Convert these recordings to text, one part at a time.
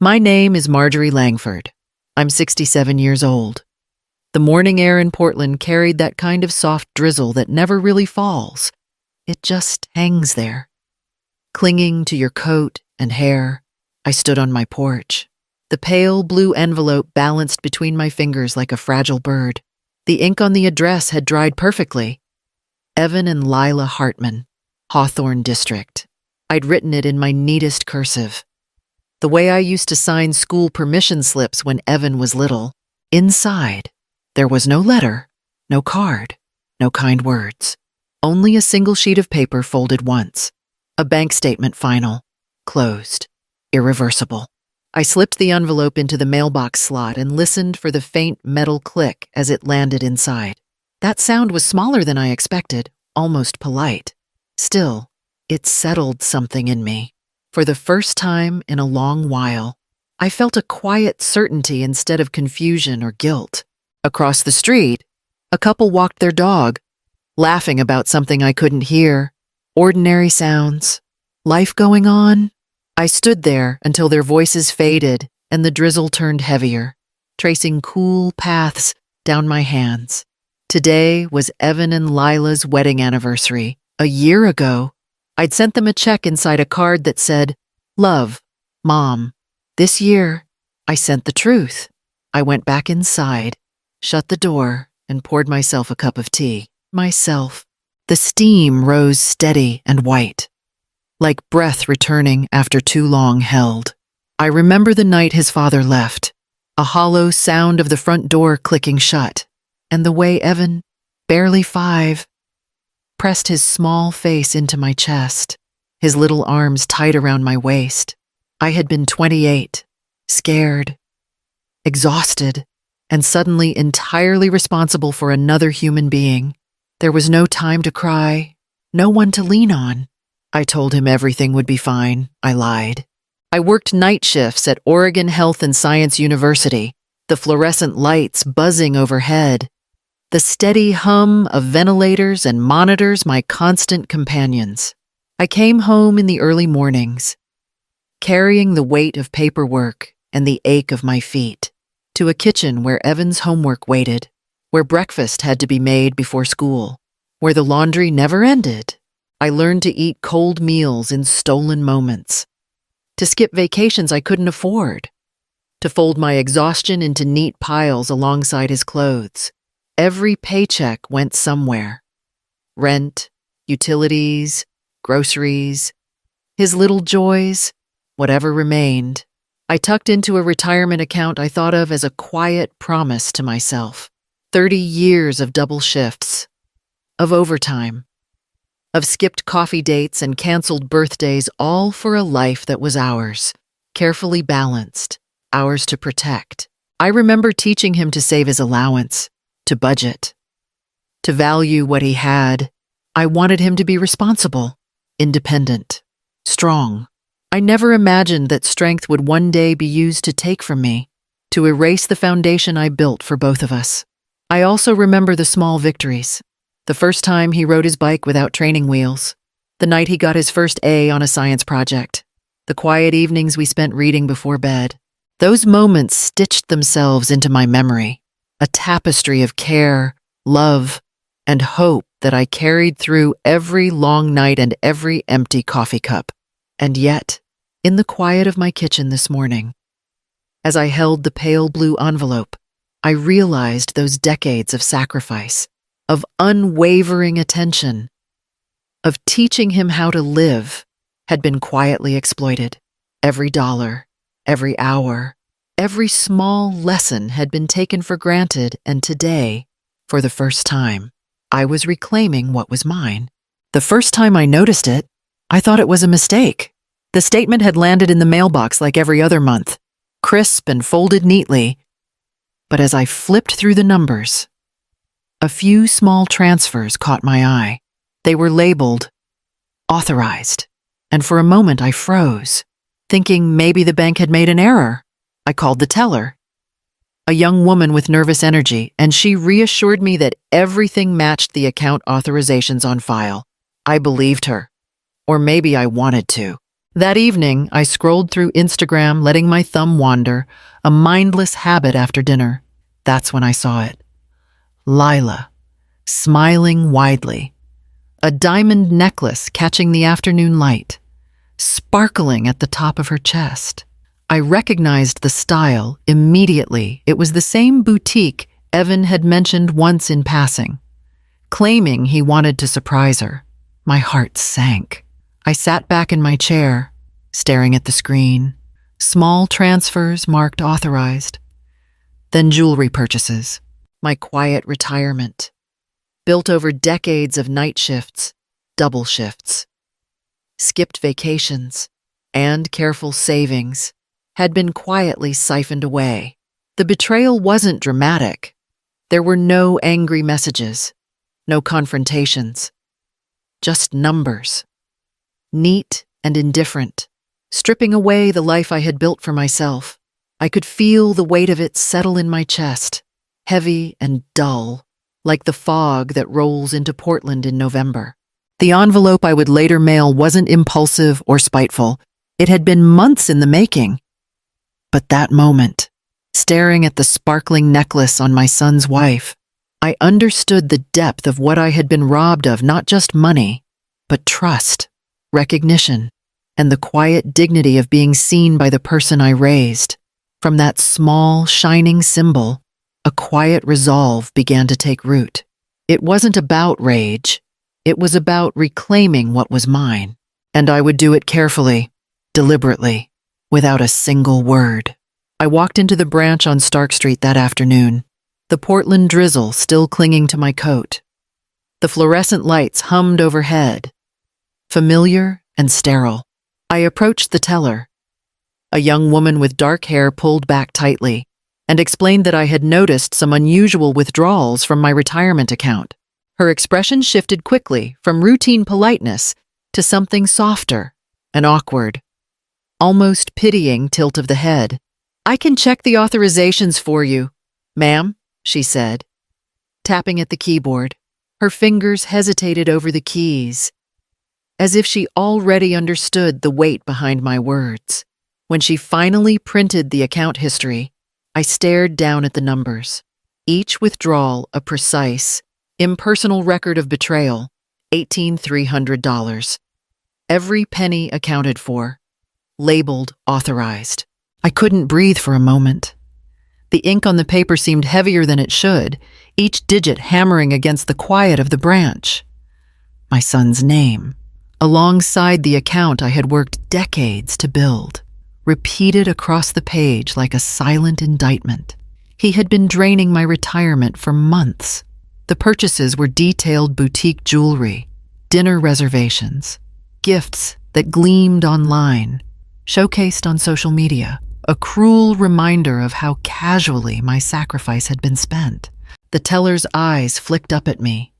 My name is Marjorie Langford. I'm 67 years old. The morning air in Portland carried that kind of soft drizzle that never really falls. It just hangs there. Clinging to your coat and hair, I stood on my porch. The pale blue envelope balanced between my fingers like a fragile bird. The ink on the address had dried perfectly. Evan and Lila Hartman, Hawthorne District. I'd written it in my neatest cursive. The way I used to sign school permission slips when Evan was little. Inside, there was no letter, no card, no kind words. Only a single sheet of paper folded once. A bank statement final. Closed. Irreversible. I slipped the envelope into the mailbox slot and listened for the faint metal click as it landed inside. That sound was smaller than I expected, almost polite. Still, it settled something in me. For the first time in a long while, I felt a quiet certainty instead of confusion or guilt. Across the street, a couple walked their dog, laughing about something I couldn't hear. Ordinary sounds. Life going on. I stood there until their voices faded and the drizzle turned heavier, tracing cool paths down my hands. Today was Evan and Lila's wedding anniversary. A year ago, I'd sent them a check inside a card that said, "Love, Mom." This year, I sent the truth. I went back inside, shut the door, and poured myself a cup of tea. Myself. The steam rose steady and white, like breath returning after too long held. I remember the night his father left, a hollow sound of the front door clicking shut, and the way Evan, barely 5, pressed his small face into my chest, his little arms tight around my waist. I had been 28, scared, exhausted, and suddenly entirely responsible for another human being. There was no time to cry, no one to lean on. I told him everything would be fine. I lied. I worked night shifts at Oregon Health and Science University, the fluorescent lights buzzing overhead, the steady hum of ventilators and monitors my constant companions. I came home in the early mornings, carrying the weight of paperwork and the ache of my feet, to a kitchen where Evan's homework waited, where breakfast had to be made before school, where the laundry never ended. I learned to eat cold meals in stolen moments, to skip vacations I couldn't afford, to fold my exhaustion into neat piles alongside his clothes. Every paycheck went somewhere. Rent, utilities, groceries, his little joys, whatever remained. I tucked into a retirement account I thought of as a quiet promise to myself. 30 years of double shifts, of overtime, of skipped coffee dates and canceled birthdays, all for a life that was ours, carefully balanced, ours to protect. I remember teaching him to save his allowance, to budget, to value what he had. I wanted him to be responsible, independent, strong. I never imagined that strength would one day be used to take from me, to erase the foundation I built for both of us. I also remember the small victories. The first time he rode his bike without training wheels. The night he got his first A on a science project. The quiet evenings we spent reading before bed. Those moments stitched themselves into my memory. A tapestry of care, love, and hope that I carried through every long night and every empty coffee cup. And yet, in the quiet of my kitchen this morning, as I held the pale blue envelope, I realized those decades of sacrifice, of unwavering attention, of teaching him how to live, had been quietly exploited. Every dollar, every hour, every small lesson had been taken for granted, and today, for the first time, I was reclaiming what was mine. The first time I noticed it, I thought it was a mistake. The statement had landed in the mailbox like every other month, crisp and folded neatly. But as I flipped through the numbers, a few small transfers caught my eye. They were labeled authorized, and for a moment I froze, thinking maybe the bank had made an error. I called the teller, a young woman with nervous energy, and she reassured me that everything matched the account authorizations on file. I believed her, or maybe I wanted to. That evening, I scrolled through Instagram, letting my thumb wander, a mindless habit after dinner. That's when I saw it. Lila, smiling widely. A diamond necklace catching the afternoon light, sparkling at the top of her chest. I recognized the style immediately. It was the same boutique Evan had mentioned once in passing, claiming he wanted to surprise her. My heart sank. I sat back in my chair, staring at the screen. Small transfers marked authorized. Then jewelry purchases. My quiet retirement, built over decades of night shifts, double shifts. Skipped vacations and careful savings had been quietly siphoned away. The betrayal wasn't dramatic. There were no angry messages, no confrontations, just numbers. Neat and indifferent, stripping away the life I had built for myself. I could feel the weight of it settle in my chest, heavy and dull, like the fog that rolls into Portland in November. The envelope I would later mail wasn't impulsive or spiteful. It had been months in the making. But that moment, staring at the sparkling necklace on my son's wife, I understood the depth of what I had been robbed of, not just money, but trust, recognition, and the quiet dignity of being seen by the person I raised. From that small, shining symbol, a quiet resolve began to take root. It wasn't about rage. It was about reclaiming what was mine. And I would do it carefully, deliberately, without a single word. I walked into the branch on Stark Street that afternoon, the Portland drizzle still clinging to my coat. The fluorescent lights hummed overhead, familiar and sterile. I approached the teller, a young woman with dark hair pulled back tightly, and explained that I had noticed some unusual withdrawals from my retirement account. Her expression shifted quickly from routine politeness to something softer and awkward, almost pitying tilt of the head. "I can check the authorizations for you, ma'am," she said, tapping at the keyboard. Her fingers hesitated over the keys, as if she already understood the weight behind my words. When she finally printed the account history, I stared down at the numbers. Each withdrawal a precise, impersonal record of betrayal, $18,300. Every penny accounted for, labeled authorized. I couldn't breathe for a moment. The ink on the paper seemed heavier than it should, each digit hammering against the quiet of the branch. My son's name, alongside the account I had worked decades to build, repeated across the page like a silent indictment. He had been draining my retirement for months. The purchases were detailed boutique jewelry, dinner reservations, gifts that gleamed online, showcased on social media, a cruel reminder of how casually my sacrifice had been spent. The teller's eyes flicked up at me,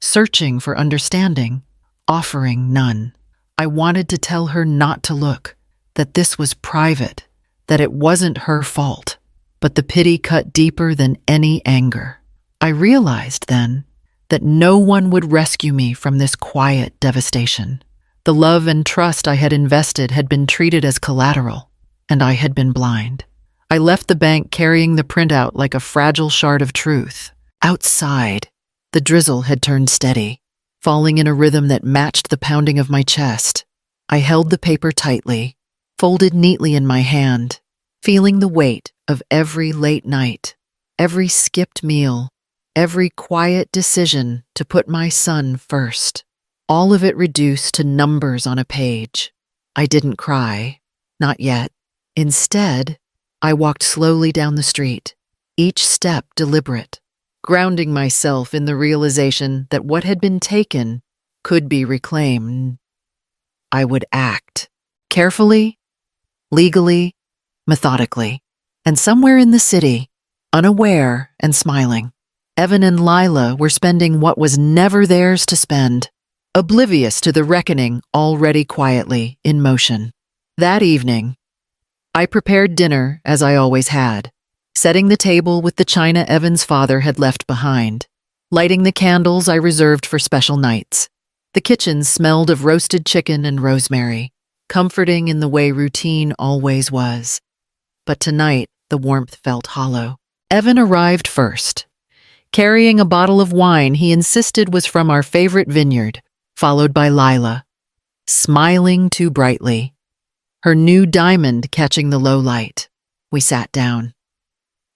searching for understanding, offering none. I wanted to tell her not to look, that this was private, that it wasn't her fault, but the pity cut deeper than any anger. I realized then that no one would rescue me from this quiet devastation. The love and trust I had invested had been treated as collateral, and I had been blind. I left the bank carrying the printout like a fragile shard of truth. Outside, the drizzle had turned steady, falling in a rhythm that matched the pounding of my chest. I held the paper tightly, folded neatly in my hand, feeling the weight of every late night, every skipped meal, every quiet decision to put my son first. All of it reduced to numbers on a page. I didn't cry, not yet. Instead, I walked slowly down the street, each step deliberate, grounding myself in the realization that what had been taken could be reclaimed. I would act, carefully, legally, methodically, and somewhere in the city, unaware and smiling, Evan and Lila were spending what was never theirs to spend, oblivious to the reckoning already quietly in motion. That evening, I prepared dinner as I always had, setting the table with the china Evan's father had left behind, lighting the candles I reserved for special nights. The kitchen smelled of roasted chicken and rosemary, comforting in the way routine always was. But tonight, the warmth felt hollow. Evan arrived first. Carrying a bottle of wine he insisted was from our favorite vineyard, followed by Lila, smiling too brightly, her new diamond catching the low light. We sat down,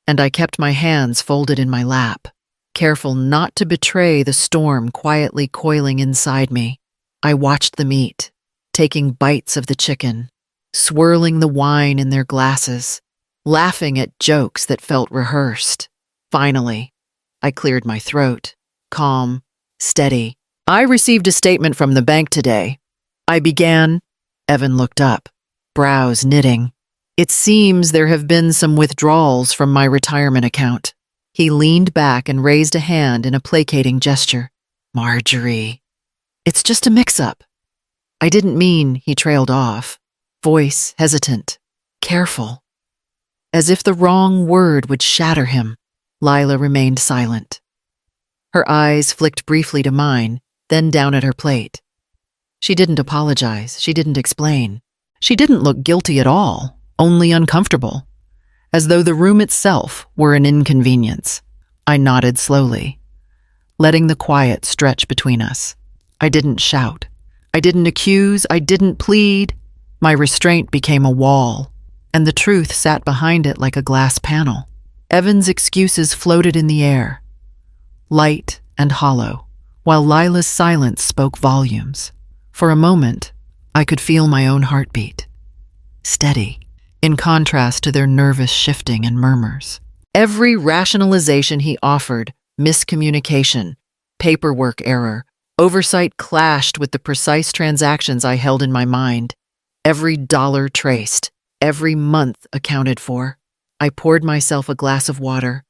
and I kept my hands folded in my lap, careful not to betray the storm quietly coiling inside me. I watched them eat, taking bites of the chicken, swirling the wine in their glasses, laughing at jokes that felt rehearsed. Finally, I cleared my throat, calm, steady. "I received a statement from the bank today." I began. Evan looked up, brows knitting. "It seems there have been some withdrawals from my retirement account." He leaned back and raised a hand in a placating gesture. "Marjorie, it's just a mix-up." "I didn't mean," he trailed off, voice hesitant, careful. As if the wrong word would shatter him, Lila remained silent. Her eyes flicked briefly to mine, then down at her plate. She didn't apologize, she didn't explain. She didn't look guilty at all, only uncomfortable, as though the room itself were an inconvenience. I nodded slowly, letting the quiet stretch between us. I didn't shout. I didn't accuse, I didn't plead. My restraint became a wall, and the truth sat behind it like a glass panel. Evan's excuses floated in the air, light and hollow, while Lila's silence spoke volumes. For a moment, I could feel my own heartbeat, steady, in contrast to their nervous shifting and murmurs. Every rationalization he offered, miscommunication, paperwork error, oversight clashed with the precise transactions I held in my mind. Every dollar traced, every month accounted for. I poured myself a glass of water,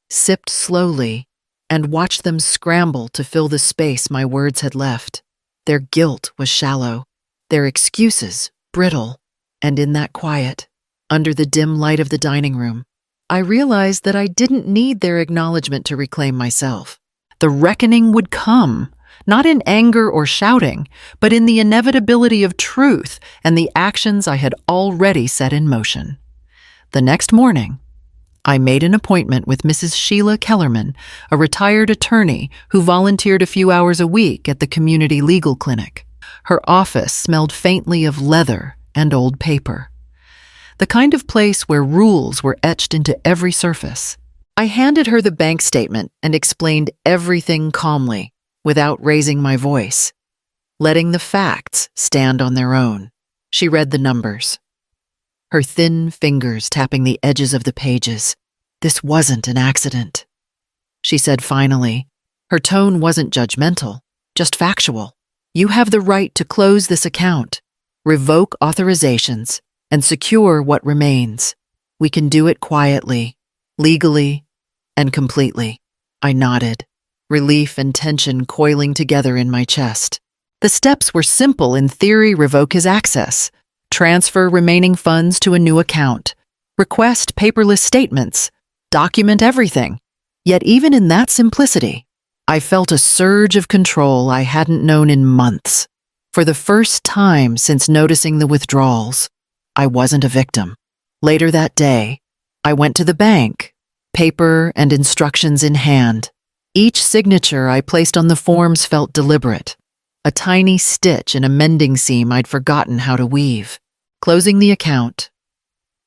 sipped slowly, and watched them scramble to fill the space my words had left. Their guilt was shallow, their excuses brittle, and in that quiet, under the dim light of the dining room, I realized that I didn't need their acknowledgement to reclaim myself. The reckoning would come, not in anger or shouting, but in the inevitability of truth and the actions I had already set in motion. The next morning, I made an appointment with Mrs. Sheila Kellerman, a retired attorney who volunteered a few hours a week at the community legal clinic. Her office smelled faintly of leather and old paper, the kind of place where rules were etched into every surface. I handed her the bank statement and explained everything calmly, without raising my voice, letting the facts stand on their own. She read the numbers, her thin fingers tapping the edges of the pages. "This wasn't an accident," she said finally. Her tone wasn't judgmental, just factual. "You have the right to close this account, revoke authorizations, and secure what remains. We can do it quietly, legally, and completely." I nodded, relief and tension coiling together in my chest. The steps were simple in theory: revoke his access, transfer remaining funds to a new account, request paperless statements, document everything. Yet even in that simplicity, I felt a surge of control I hadn't known in months. For the first time since noticing the withdrawals, I wasn't a victim. Later that day, I went to the bank, paper and instructions in hand. Each signature I placed on the forms felt deliberate, a tiny stitch in a mending seam I'd forgotten how to weave. Closing the account,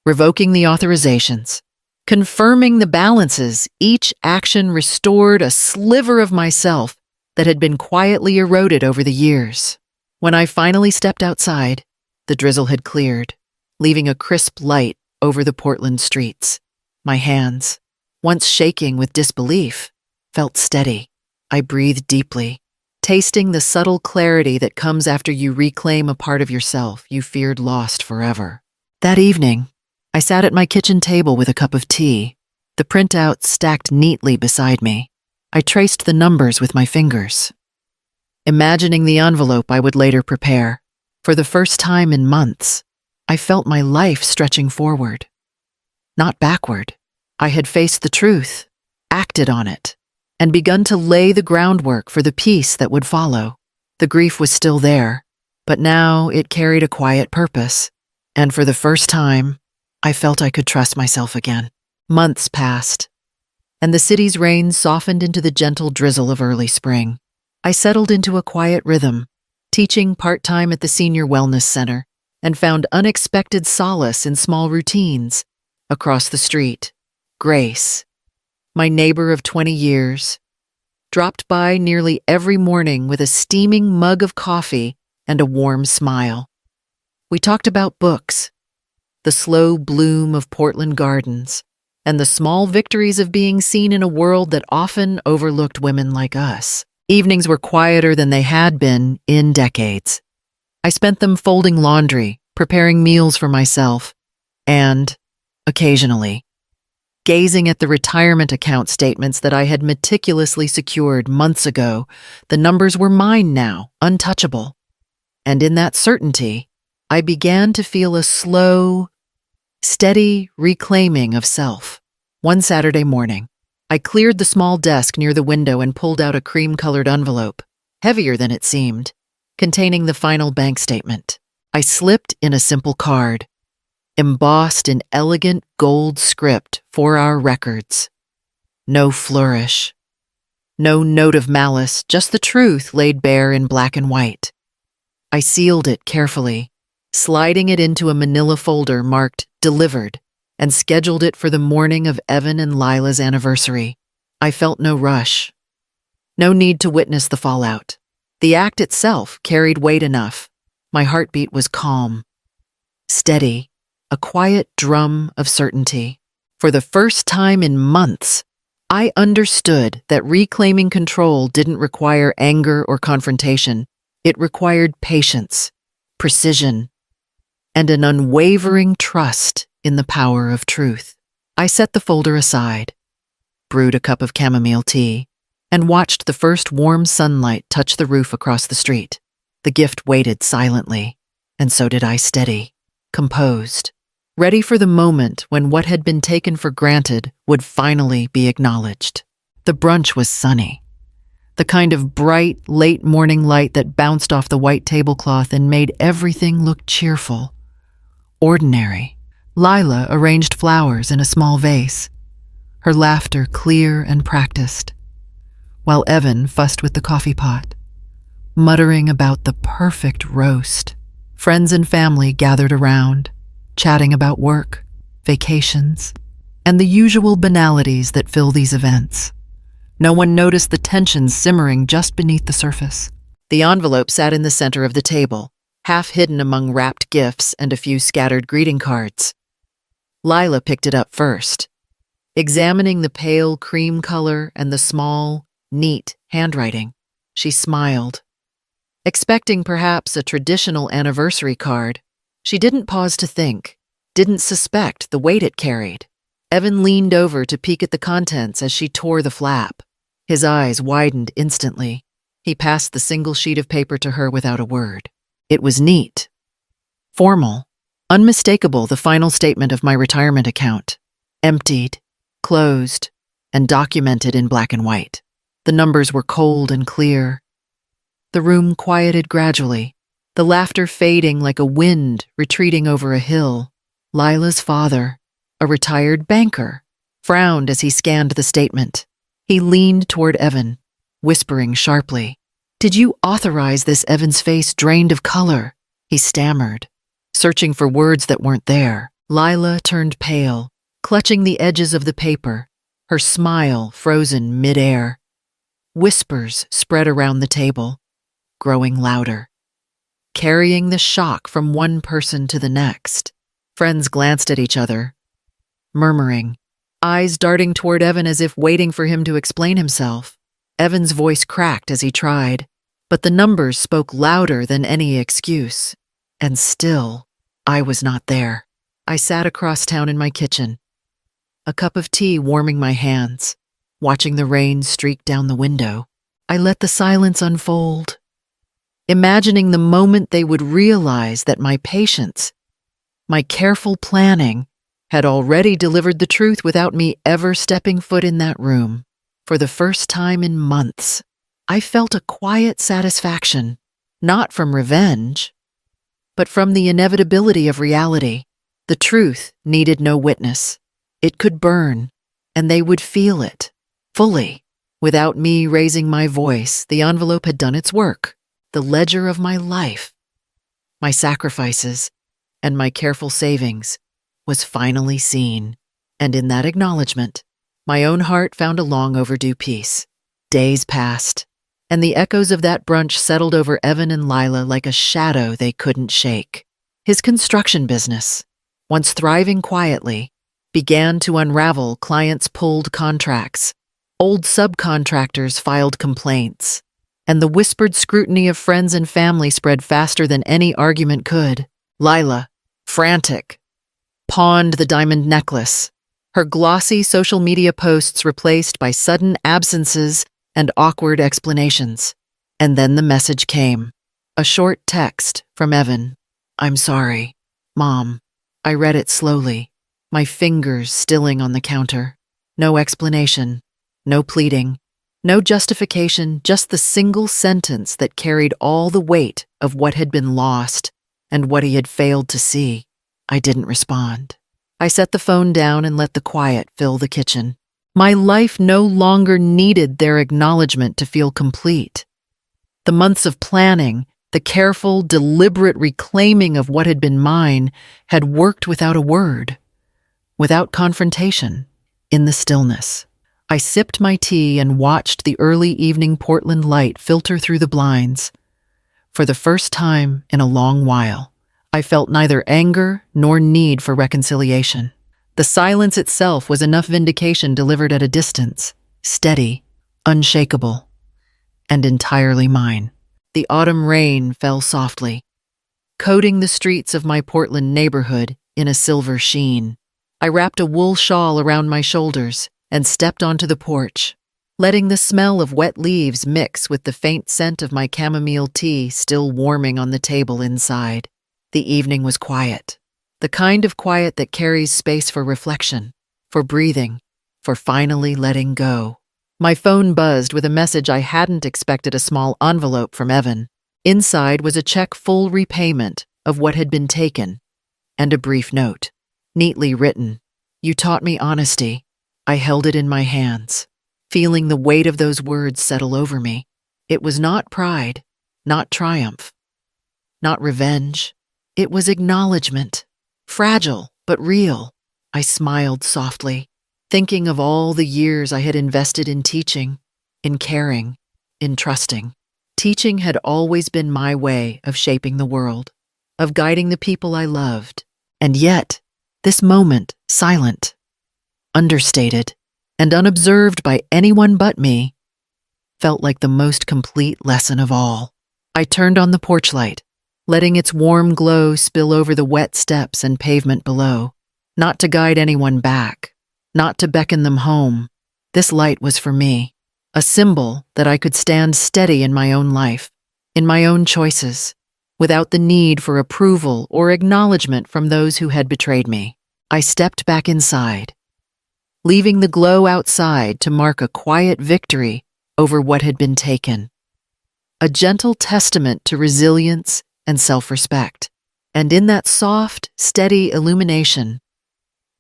revoking the authorizations, confirming the balances, each action restored a sliver of myself that had been quietly eroded over the years. When I finally stepped outside, the drizzle had cleared, leaving a crisp light over the Portland streets. My hands, once shaking with disbelief, felt steady. I breathed deeply, tasting the subtle clarity that comes after you reclaim a part of yourself you feared lost forever. That evening, I sat at my kitchen table with a cup of tea, the printout stacked neatly beside me. I traced the numbers with my fingers, imagining the envelope I would later prepare. For the first time in months, I felt my life stretching forward, not backward. I had faced the truth, acted on it, and begun to lay the groundwork for the peace that would follow. The grief was still there, But now it carried a quiet purpose, and for the first time, I felt I could trust myself again. Months passed, and the city's rain softened into the gentle drizzle of early spring. I settled into a quiet rhythm, teaching part-time at the Senior Wellness Center, and found unexpected solace in small routines. Across the street, Grace, my neighbor of 20 years, dropped by nearly every morning with a steaming mug of coffee and a warm smile. We talked about books, the slow bloom of Portland gardens, and the small victories of being seen in a world that often overlooked women like us. Evenings were quieter than they had been in decades. I spent them folding laundry, preparing meals for myself, and, occasionally, gazing at the retirement account statements that I had meticulously secured months ago. The numbers were mine now, untouchable. And in that certainty, I began to feel a slow, steady reclaiming of self. One Saturday morning, I cleared the small desk near the window and pulled out a cream-colored envelope, heavier than it seemed, containing the final bank statement. I slipped in a simple card, embossed in elegant gold script for our records. No flourish, no note of malice, just the truth laid bare in black and white. I sealed it carefully, sliding it into a manila folder marked Delivered, and scheduled it for the morning of Evan and Lila's anniversary. I felt no rush, no need to witness the fallout. The act itself carried weight enough. My heartbeat was calm, steady, a quiet drum of certainty. For the first time in months, I understood that reclaiming control didn't require anger or confrontation. It required patience, precision, and an unwavering trust in the power of truth. I set the folder aside, brewed a cup of chamomile tea, and watched the first warm sunlight touch the roof across the street. The gift waited silently, and so did I, steady, composed, ready for the moment when what had been taken for granted would finally be acknowledged. The brunch was sunny, the kind of bright, late morning light that bounced off the white tablecloth and made everything look cheerful, ordinary. Lila arranged flowers in a small vase, her laughter clear and practiced, while Evan fussed with the coffee pot, muttering about the perfect roast. Friends and family gathered around, chatting about work, vacations, and the usual banalities that fill these events. No one noticed the tension simmering just beneath the surface. The envelope sat in the center of the table, half hidden among wrapped gifts and a few scattered greeting cards. Lila picked it up first, examining the pale cream color and the small, neat handwriting. She smiled, expecting perhaps a traditional anniversary card. She didn't pause to think, didn't suspect the weight it carried. Evan leaned over to peek at the contents as she tore the flap. His eyes widened instantly. He passed the single sheet of paper to her without a word. It was neat, formal, unmistakable, the final statement of my retirement account. Emptied, closed, and documented in black and white. The numbers were cold and clear. The room quieted gradually, the laughter fading like a wind retreating over a hill. Lila's father, a retired banker, frowned as he scanned the statement. He leaned toward Evan, whispering sharply, "Did you authorize this?" Evan's face drained of color. He stammered, searching for words that weren't there. Lila turned pale, clutching the edges of the paper, her smile frozen mid-air. Whispers spread around the table, growing louder, carrying the shock from one person to the next. Friends glanced at each other, murmuring, eyes darting toward Evan as if waiting for him to explain himself. Evan's voice cracked as he tried, but the numbers spoke louder than any excuse. And still, I was not there. I sat across town in my kitchen, a cup of tea warming my hands, watching the rain streak down the window. I let the silence unfold, imagining the moment they would realize that my patience, my careful planning, had already delivered the truth without me ever stepping foot in that room. For the first time in months, I felt a quiet satisfaction, not from revenge, but from the inevitability of reality. The truth needed no witness. It could burn, and they would feel it, fully. Without me raising my voice, the envelope had done its work. The ledger of my life, my sacrifices, and my careful savings was finally seen. And in that acknowledgement, my own heart found a long overdue peace. Days passed, and the echoes of that brunch settled over Evan and Lila like a shadow they couldn't shake. His construction business, once thriving quietly, began to unravel. Clients pulled contracts. Old subcontractors filed complaints. And the whispered scrutiny of friends and family spread faster than any argument could. Lila, frantic, pawned the diamond necklace, her glossy social media posts replaced by sudden absences and awkward explanations. And then the message came. A short text from Evan. "I'm sorry, Mom." I read it slowly, my fingers stilling on the counter. No explanation, no pleading, no justification, just the single sentence that carried all the weight of what had been lost and what he had failed to see. I didn't respond. I set the phone down and let the quiet fill the kitchen. My life no longer needed their acknowledgement to feel complete. The months of planning, the careful, deliberate reclaiming of what had been mine, had worked without a word, without confrontation, in the stillness. I sipped my tea and watched the early evening Portland light filter through the blinds. For the first time in a long while, I felt neither anger nor need for reconciliation. The silence itself was enough vindication delivered at a distance, steady, unshakable, and entirely mine. The autumn rain fell softly, coating the streets of my Portland neighborhood in a silver sheen. I wrapped a wool shawl around my shoulders and stepped onto the porch, letting the smell of wet leaves mix with the faint scent of my chamomile tea still warming on the table inside. The evening was quiet, the kind of quiet that carries space for reflection, for breathing, for finally letting go. My phone buzzed with a message I hadn't expected, a small envelope from Evan. Inside was a check, full repayment of what had been taken, and a brief note, neatly written. "You taught me honesty." I held it in my hands, feeling the weight of those words settle over me. It was not pride, not triumph, not revenge. It was acknowledgement, fragile but real. I smiled softly, thinking of all the years I had invested in teaching, in caring, in trusting. Teaching had always been my way of shaping the world, of guiding the people I loved. And yet, this moment, silent, understated, and unobserved by anyone but me, felt like the most complete lesson of all. I turned on the porch light, letting its warm glow spill over the wet steps and pavement below, not to guide anyone back, not to beckon them home. This light was for me, a symbol that I could stand steady in my own life, in my own choices, without the need for approval or acknowledgement from those who had betrayed me. I stepped back inside, leaving the glow outside to mark a quiet victory over what had been taken, a gentle testament to resilience and self-respect. And in that soft, steady illumination,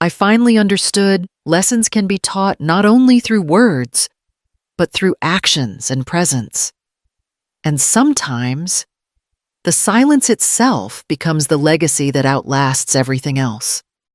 I finally understood lessons can be taught not only through words, but through actions and presence. And sometimes, the silence itself becomes the legacy that outlasts everything else.